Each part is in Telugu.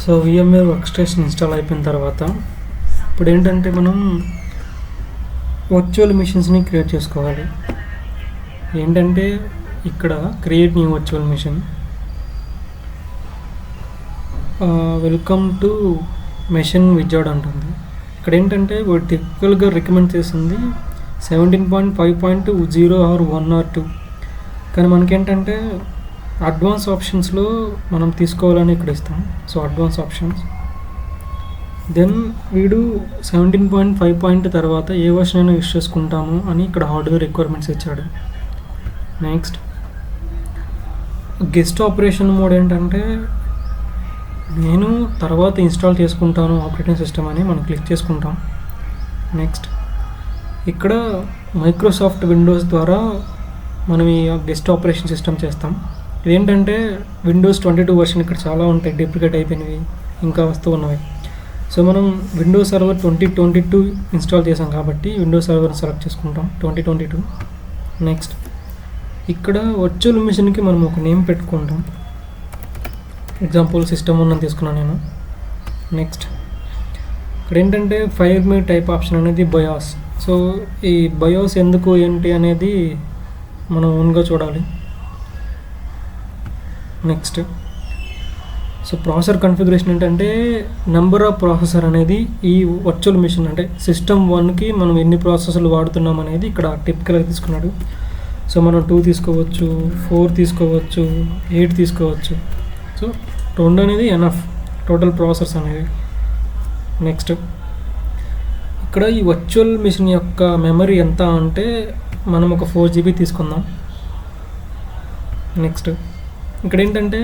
So VMware work station install అయిపోయిన తర్వాత ఇప్పుడు ఏంటంటే మనం వర్చువల్ మిషన్స్ని క్రియేట్ చేసుకోవాలి. ఏంటంటే ఇక్కడ create new virtual machine, welcome to machine wizard ఉంటుంది. ఇక్కడ ఏంటంటే టిపికల్గా రికమెండ్ చేసింది 17.5.0 ఆర్ 1 ఆర్ 2, కానీ మనకేంటంటే అడ్వాన్స్ ఆప్షన్స్లో మనం తీసుకోవాలని ఇక్కడ ఇస్తాం. సో అడ్వాన్స్ ఆప్షన్స్, దెన్ వీడు 17.5 తర్వాత ఏ వర్షన్ అయినా యూస్ చేసుకుంటాము అని ఇక్కడ హార్డ్వేర్ రిక్వైర్మెంట్స్ ఇచ్చాడు. నెక్స్ట్ గెస్ట్ ఆపరేషన్ మోడ్ ఏంటంటే నేను తర్వాత ఇన్స్టాల్ చేసుకుంటాను ఆపరేటింగ్ సిస్టమ్ అని మనం క్లిక్ చేసుకుంటాం. నెక్స్ట్ ఇక్కడ మైక్రోసాఫ్ట్ విండోస్ ద్వారా మనం ఈ గెస్ట్ ఆపరేషన్ సిస్టమ్ చేస్తాం. ఇదేంటంటే విండోస్ 22 వర్షన్ ఇక్కడ చాలా ఉంటాయి, డూప్లికేట్ అయిపోయినవి ఇంకా వస్తూ ఉన్నవి. సో మనం విండోస్ సర్వర్ 2022 ఇన్స్టాల్ చేసాం కాబట్టి విండోస్ సర్వర్ సెలెక్ట్ చేసుకుంటాం 2022. నెక్స్ట్ ఇక్కడ వర్చువల్ మిషన్కి మనం ఒక నేమ్ పెట్టుకుంటాం. ఎగ్జాంపుల్ సిస్టమ్ ఉన్నది తీసుకున్నాను నేను. నెక్స్ట్ ఇక్కడ ఏంటంటే ఫైర్ మీ టైప్ ఆప్షన్ అనేది బయాస్. సో ఈ బయాస్ ఎందుకు ఏంటి అనేది మనం ఓన్గా చూడాలి. నెక్స్ట్ సో ప్రాసెసర్ కన్ఫిగరేషన్ ఏంటంటే నెంబర్ ఆఫ్ ప్రాసెసర్ అనేది ఈ వర్చువల్ మిషన్ అంటే సిస్టమ్ 1కి మనం ఎన్ని ప్రాసెసర్లు వాడుతున్నాం అనేది ఇక్కడ టిపికల్గా తీసుకున్నాడు. సో మనం 2 తీసుకోవచ్చు, 4 తీసుకోవచ్చు, 8 తీసుకోవచ్చు. సో 2 అనేది ఎనఫ్ టోటల్ ప్రాసెసర్స్ అనేవి. నెక్స్ట్ ఇక్కడ ఈ వర్చువల్ మిషన్ యొక్క మెమరీ ఎంత అంటే మనం ఒక 4 GB తీసుకుందాం. నెక్స్ట్ ఇక్కడ ఏంటంటే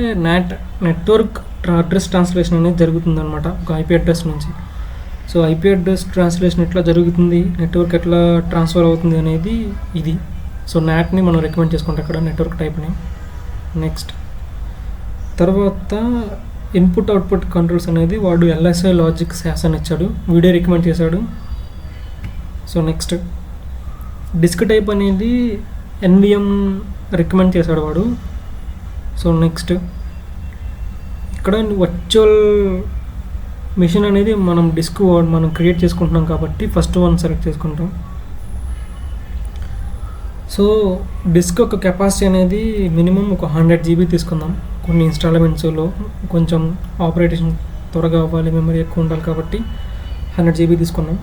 నెట్వర్క్ అడ్రస్ ట్రాన్స్లేషన్ అనేది జరుగుతుందన్నమాట ఒక ఐపీ అడ్రస్ నుంచి. సో ఐపీ అడ్రస్ ట్రాన్స్లేషన్ ఎట్లా జరుగుతుంది, నెట్వర్క్ ఎట్లా ట్రాన్స్ఫర్ అవుతుంది అనేది ఇది. సో నాట్ని మనం రికమెండ్ చేసుకుంటాం ఇక్కడ నెట్వర్క్ టైప్ని. నెక్స్ట్ తర్వాత ఇన్పుట్ అవుట్పుట్ కంట్రోల్స్ అనేది వాడు LSI లాజిక్ శాస్ అని ఇచ్చాడు, వీడియో రికమెండ్ చేశాడు. సో నెక్స్ట్ డిస్క్ టైప్ అనేది NVM రికమెండ్ చేశాడు వాడు. సో నెక్స్ట్ ఇక్కడ వర్చువల్ మిషన్ అనేది మనం డిస్క్ మనం క్రియేట్ చేసుకుంటున్నాం కాబట్టి ఫస్ట్ వన్ సెలెక్ట్ చేసుకుంటాం. సో డిస్క్ యొక్క కెపాసిటీ అనేది మినిమం ఒక 100 GB తీసుకుందాం. కొన్ని ఇన్స్టాల్మెంట్స్లో కొంచెం ఆపరేషన్ త్వరగా అవ్వాలి, మెమరీ ఎక్కువ ఉండాలి కాబట్టి 100 GB తీసుకున్నాం.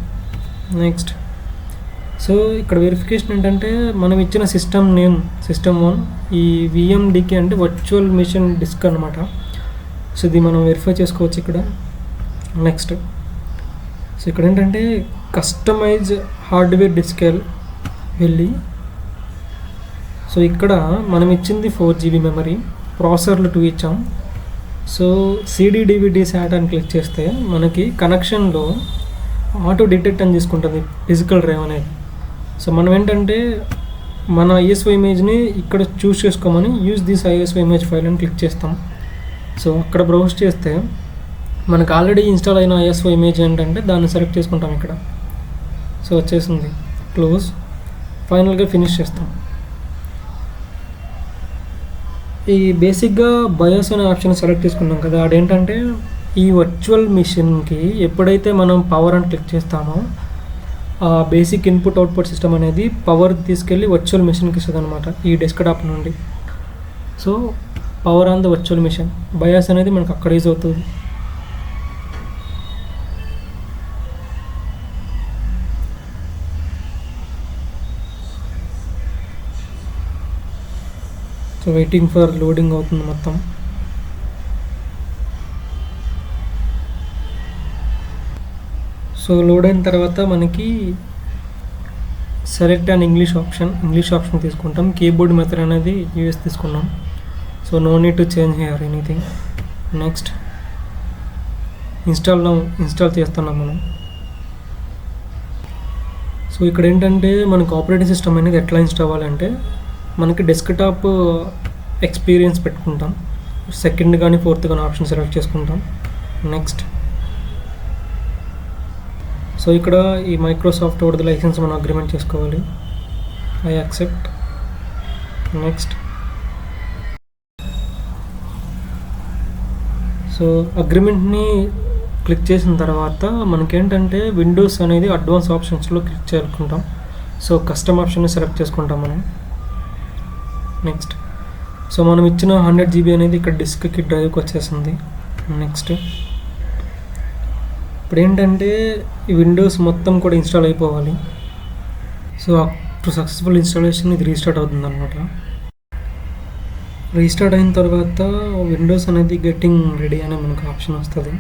నెక్స్ట్ సో ఇక్కడ వెరిఫికేషన్ ఏంటంటే మనం ఇచ్చిన సిస్టమ్ నేమ్ సిస్టమ్ 1, ఈ VMDK అంటే వర్చువల్ మిషన్ డిస్క్ అనమాట. సో ఇది మనం వెరిఫై చేసుకోవచ్చు ఇక్కడ. నెక్స్ట్ సో ఇక్కడ ఏంటంటే కస్టమైజ్ హార్డ్వేర్ డిస్క్ వెళ్ళి, సో ఇక్కడ మనం ఇచ్చింది 4 GB మెమరీ, ప్రాసెసర్లు 2 ఇచ్చాం. సో CD/DVD SAT అని క్లిక్ చేస్తే మనకి కనెక్షన్లో ఆటో డిటెక్ట్ అని తీసుకుంటుంది ఫిజికల్ డ్రైవ్ అనేది. సో మనం ఏంటంటే మన ISO ఇమేజ్ని ఇక్కడ చూస్ చేసుకోమని use this ISO image file అని క్లిక్ చేస్తాం. సో అక్కడ బ్రౌజ్ చేస్తే మనకు ఆల్రెడీ ఇన్స్టాల్ అయిన ISO ఇమేజ్ ఏంటంటే దాన్ని సెలెక్ట్ చేసుకుంటాం ఇక్కడ. సో వచ్చేసింది, క్లోజ్, ఫైనల్గా ఫినిష్ చేస్తాం. ఈ బేసిక్గా బయాస్ అనే ఆప్షన్ సెలెక్ట్ చేసుకున్నాం కదా, అదేంటంటే ఈ వర్చువల్ మిషన్కి ఎప్పుడైతే మనం పవర్ అని క్లిక్ చేస్తామో ఆ బేసిక్ ఇన్పుట్ అవుట్పుట్ సిస్టమ్ అనేది పవర్ తీసుకెళ్ళి వర్చువల్ మిషన్కి ఇస్తుంది అనమాట ఈ డెస్క్టాప్ నుండి. So power on the virtual machine, BIOS అనేది మనకు అక్కడ యూజ్ అవుతుంది. సో వెయిటింగ్ ఫర్ లోడింగ్ అవుతుంది మొత్తం. సో లోడ్ అయిన తర్వాత మనకి సెలెక్ట్ అండ్ ఇంగ్లీష్ ఆప్షన్ తీసుకుంటాం. కీబోర్డ్ మెథడ్ అనేది US తీసుకున్నాం. So no need to change here anything. Next install చేస్తున్నాం మనం. సో ఇక్కడ ఏంటంటే మనకు ఆపరేటింగ్ సిస్టమ్ అనేది ఎట్లా ఇన్స్టాల్ అవ్వాలంటే మనకి డెస్క్టాప్ ఎక్స్పీరియన్స్ పెట్టుకుంటాం, సెకండ్ కానీ 4th కానీ ఆప్షన్ సెలెక్ట్ చేసుకుంటాం. నెక్స్ట్ సో ఇక్కడ ఈ మైక్రోసాఫ్ట్ వర్డ్ లైసెన్స్ మనం అగ్రిమెంట్ చేసుకోవాలి. I accept. నెక్స్ట్ సో అగ్రిమెంట్ని క్లిక్ చేసిన తర్వాత మనకేంటంటే విండోస్ అనేది అడ్వాన్స్ ఆప్షన్స్లో క్లిక్ చేసుకుంటాం. సో కస్టమ్ ఆప్షన్ని సెలెక్ట్ చేసుకుంటాం మనం. నెక్స్ట్ సో మనం ఇచ్చిన 100 GB అనేది ఇక్కడ డిస్క్కి డ్రైవ్కి వచ్చేసింది. నెక్స్ట్ ఇప్పుడు ఏంటంటే ఈ విండోస్ మొత్తం కూడా ఇన్స్టాల్ అయిపోవాలి. సో ఆఫ్టర్ సక్సెస్ఫుల్ ఇన్స్టాలేషన్ ఇది రీస్టార్ట్ అవుతుంది అనమాట. రీస్టార్ట్ అయిన తర్వాత విండోస్ అనేది గెట్టింగ్ రెడీ అనే మనకు ఆప్షన్ వస్తుంది.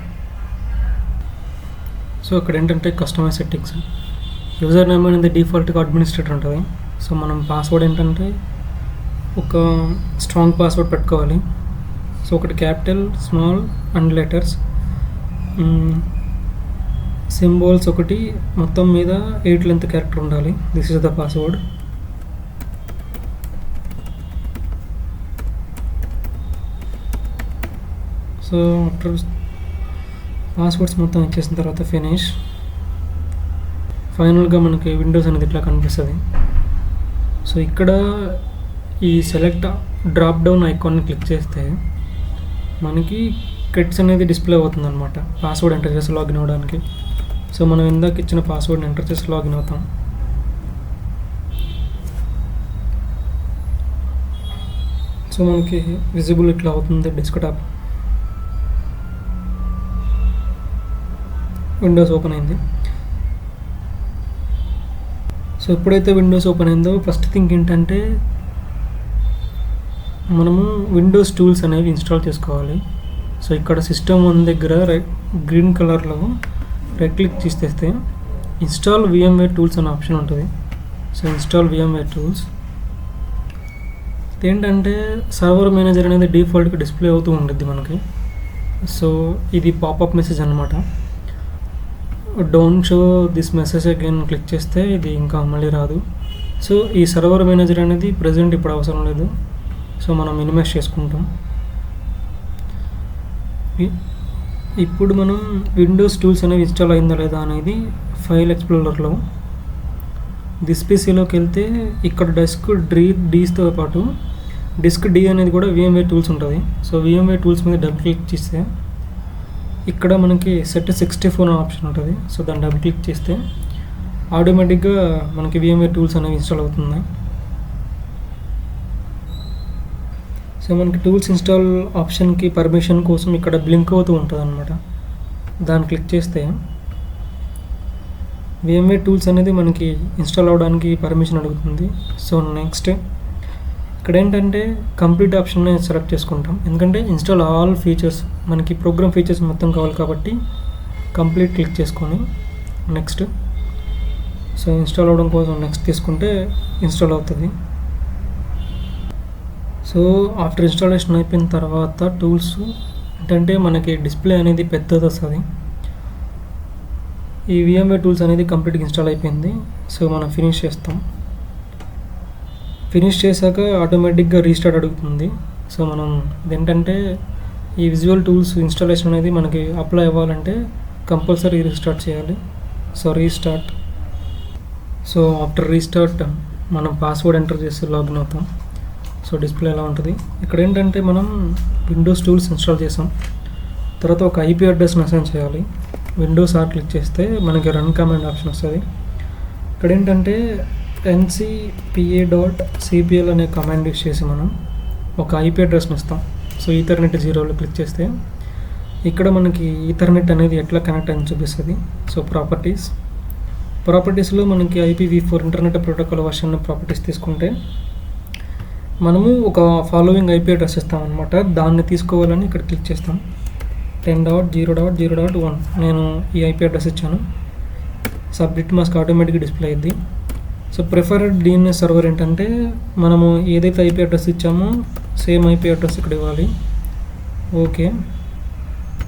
సో అక్కడ ఏంటంటే కస్టమైజ్ సెట్టింగ్స్, యూజర్ నేమ్ అనేది డిఫాల్ట్గా అడ్మినిస్ట్రేటర్ ఉంటుంది. సో మనం పాస్వర్డ్ ఏంటంటే ఒక స్ట్రాంగ్ పాస్వర్డ్ పెట్టుకోవాలి. సో ఒకటి capital, small and letters, symbols ఒకటి, మొత్తం మీద 8 లెంత్ క్యారెక్టర్ ఉండాలి. This is the password. So after passwords మొత్తం ఇచ్చేసిన తర్వాత ఫినిష్. ఫైనల్గా మనకి విండోస్ అనేది ఇట్లా కనిపిస్తుంది. సో ఇక్కడ ఈ సెలెక్ట్ డ్రాప్ డౌన్ ఐకాన్ని క్లిక్ చేస్తే మనకి కిట్స్ అనేది డిస్ప్లే అవుతుంది అనమాట, పాస్వర్డ్ ఎంటర్ చేసి లాగిన్ అవ్వడానికి. సో మనం ఇందాక ఇచ్చిన పాస్వర్డ్ని ఎంటర్ చేసి లాగిన్ అవుతాం. సో మనకి విజిబుల్ ఇట్లా అవుతుంది డెస్క్టాప్. విండోస్ ఓపెన్ అయింది. సో ఎప్పుడైతే విండోస్ ఓపెన్ అయిందో ఫస్ట్ థింగ్ ఏంటంటే మనము విండోస్ టూల్స్ అనేవి ఇన్స్టాల్ చేసుకోవాలి. సో ఇక్కడ సిస్టమ్ వన్ దగ్గర గ్రీన్ కలర్లో రైట్ క్లిక్ చేస్తే ఇన్స్టాల్ VMware టూల్స్ అనే ఆప్షన్ ఉంటుంది. సో ఇన్స్టాల్ VMware టూల్స్ ఏంటంటే సర్వర్ మేనేజర్ అనేది డిఫాల్ట్గా డిస్ప్లే అవుతూ ఉంటుంది మనకి. సో ఇది పాపప్ మెసేజ్ అనమాట. Don't show this message again click చేస్తే ఇది ఇంకా మళ్ళీ రాదు. సో ఈ సర్వర్ మేనేజర్ అనేది ప్రజెంట్ ఇప్పుడు అవసరం లేదు. సో మనం మినిమైజ్ చేసుకుంటాం. ఇప్పుడు మనం విండోస్ టూల్స్ అనేవి ఇన్స్టాల్ అయిందా లేదా అనేది ఫైల్ ఎక్స్ప్లోరర్లో దిస్ పీసీలోకి వెళ్తే ఇక్కడ డీస్తో పాటు డిస్క్ డి అనేది కూడా VMware టూల్స్ ఉంటుంది. సో VMware టూల్స్ మీద డబుల్ క్లిక్ చేస్తే ఇక్కడ మనకి సెట్ 64 ఆప్షన్ ఉంటుంది. సో దాన్ని డబుల్ క్లిక్ చేస్తే ఆటోమేటిక్గా మనకి VMware టూల్స్ అనేవి ఇన్స్టాల్ అవుతుంది. సో మనకి టూల్స్ ఇన్స్టాల్ ఆప్షన్కి పర్మిషన్ కోసం ఇక్కడ బ్లింక్ అవుతూ ఉంటుంది అనమాట. దాన్ని క్లిక్ చేస్తే VMware టూల్స్ అనేది మనకి ఇన్స్టాల్ అవ్వడానికి పర్మిషన్ అడుగుతుంది. సో నెక్స్ట్ ఇక్కడ ఏంటంటే కంప్లీట్ ఆప్షన్ని సెలెక్ట్ చేసుకుంటాం, ఎందుకంటే ఇన్స్టాల్ ఆల్ ఫీచర్స్ మనకి ప్రోగ్రామ్ ఫీచర్స్ మొత్తం కావాలి కాబట్టి కంప్లీట్ క్లిక్ చేసుకొని నెక్స్ట్. సో ఇన్స్టాల్ అవ్వడం కోసం నెక్స్ట్ తీసుకుంటే ఇన్స్టాల్ అవుతుంది. సో ఆఫ్టర్ ఇన్స్టాలేషన్ అయిపోయిన తర్వాత టూల్స్ ఏంటంటే మనకి డిస్ప్లే అనేది పెద్దది వస్తుంది. ఈ VMware టూల్స్ అనేది కంప్లీట్గా ఇన్స్టాల్ అయిపోయింది. సో మనం ఫినిష్ చేస్తాం. ఫినిష్ చేశాక ఆటోమేటిక్గా రీస్టార్ట్ అడుగుతుంది. సో మనం ఇదేంటంటే ఈ విజువల్ టూల్స్ ఇన్స్టాలేషన్ అనేది మనకి అప్లై అవ్వాలంటే కంపల్సరీ రీస్టార్ట్ చేయాలి. So restart. So after restart మనం పాస్వర్డ్ ఎంటర్ చేసి లాగిన్ అవుతాం. సో డిస్ప్లే ఎలా ఉంటుంది. ఇక్కడ ఏంటంటే మనం విండోస్ టూల్స్ ఇన్స్టాల్ చేసాం, తర్వాత ఒక IP అడ్రస్ని అసైన్ చేయాలి. విండోస్ R క్లిక్ చేస్తే మనకి రన్ కమాండ్ ఆప్షన్ వస్తుంది. ఇక్కడ ఏంటంటే ncpa.cpl అనే కమాండ్ యూస్ చేసి మనం ఒక IP అడ్రస్ని ఇస్తాం. సో ఈథర్నెట్ 0లో క్లిక్ చేస్తే ఇక్కడ మనకి ఈథర్నెట్ అనేది ఎట్లా కనెక్ట్ అని చూపిస్తుంది. సో ప్రాపర్టీస్లో మనకి IPv4 internet protocol version properties తీసుకుంటే మనము ఒక ఫాలోయింగ్ IP అడ్రస్ ఇస్తాం అనమాట. దాన్ని తీసుకోవాలని ఇక్కడ క్లిక్ చేస్తాం. 10.0.0.1 నేను ఈ IP అడ్రస్ ఇచ్చాను. సబ్జెక్ట్ మాస్క్ ఆటోమేటిక్గా డిస్ప్లే అయ్యింది. సో ప్రిఫర్డ్ DNS సర్వర్ ఏంటంటే మనము ఏదైతే IP అడ్రస్ ఇచ్చామో సేమ్ IP అడ్రస్ ఇక్కడ ఇవ్వాలి. ఓకే,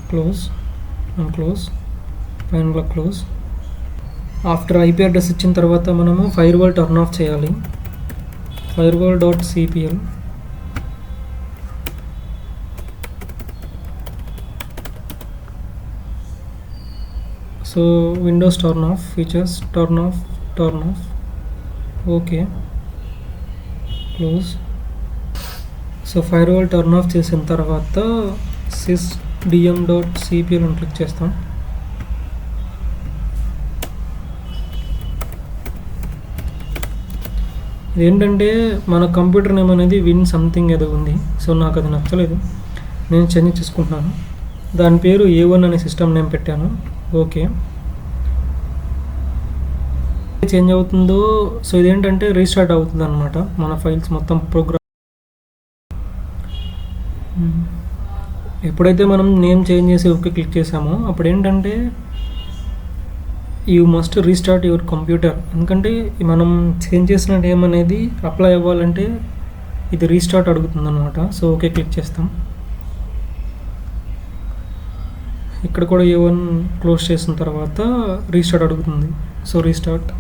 క్లోజ్ అండ్ క్లోజ్, ఫైనల్గా క్లోజ్. ఆఫ్టర్ IP అడ్రస్ ఇచ్చిన తర్వాత మనము ఫైర్వాల్ టర్న్ ఆఫ్ చేయాలి. firewall.cpl. So Windows turn off, features turn off. Okay, close. So firewall turn off చేసిన తర్వాత dm.cpl అని క్లిక్ చేస్తాం. ఇదేంటంటే మన కంప్యూటర్ నేమ్ అనేది విన్ సంథింగ్ ఏదో ఉంది. సో నాకు అది నచ్చలేదు, నేను చేంజ్ చేసుకుంటున్నాను. దాని పేరు A1 అనే సిస్టమ్ నేమ్ పెట్టాను. ఓకే, చేంజ్ అవుతుందో సో ఇదేంటంటే రీస్టార్ట్ అవుతుంది అనమాట మన ఫైల్స్ మొత్తం ప్రోగ్రామ్. ఎప్పుడైతే మనం నేమ్ చేంజ్ చేసి ఓకే క్లిక్ చేసామో అప్పుడు ఏంటంటే you must restart your computer. ఎందుకంటే మనం చేంజ్ చేసిన నేమ్ అనేది అప్లై అవ్వాలంటే ఇది రీస్టార్ట్ అడుగుతుంది అనమాట. సో ఓకే క్లిక్ చేస్తాం. ఇక్కడ కూడా A1 క్లోజ్ చేసిన తర్వాత రీస్టార్ట్ అడుగుతుంది. So restart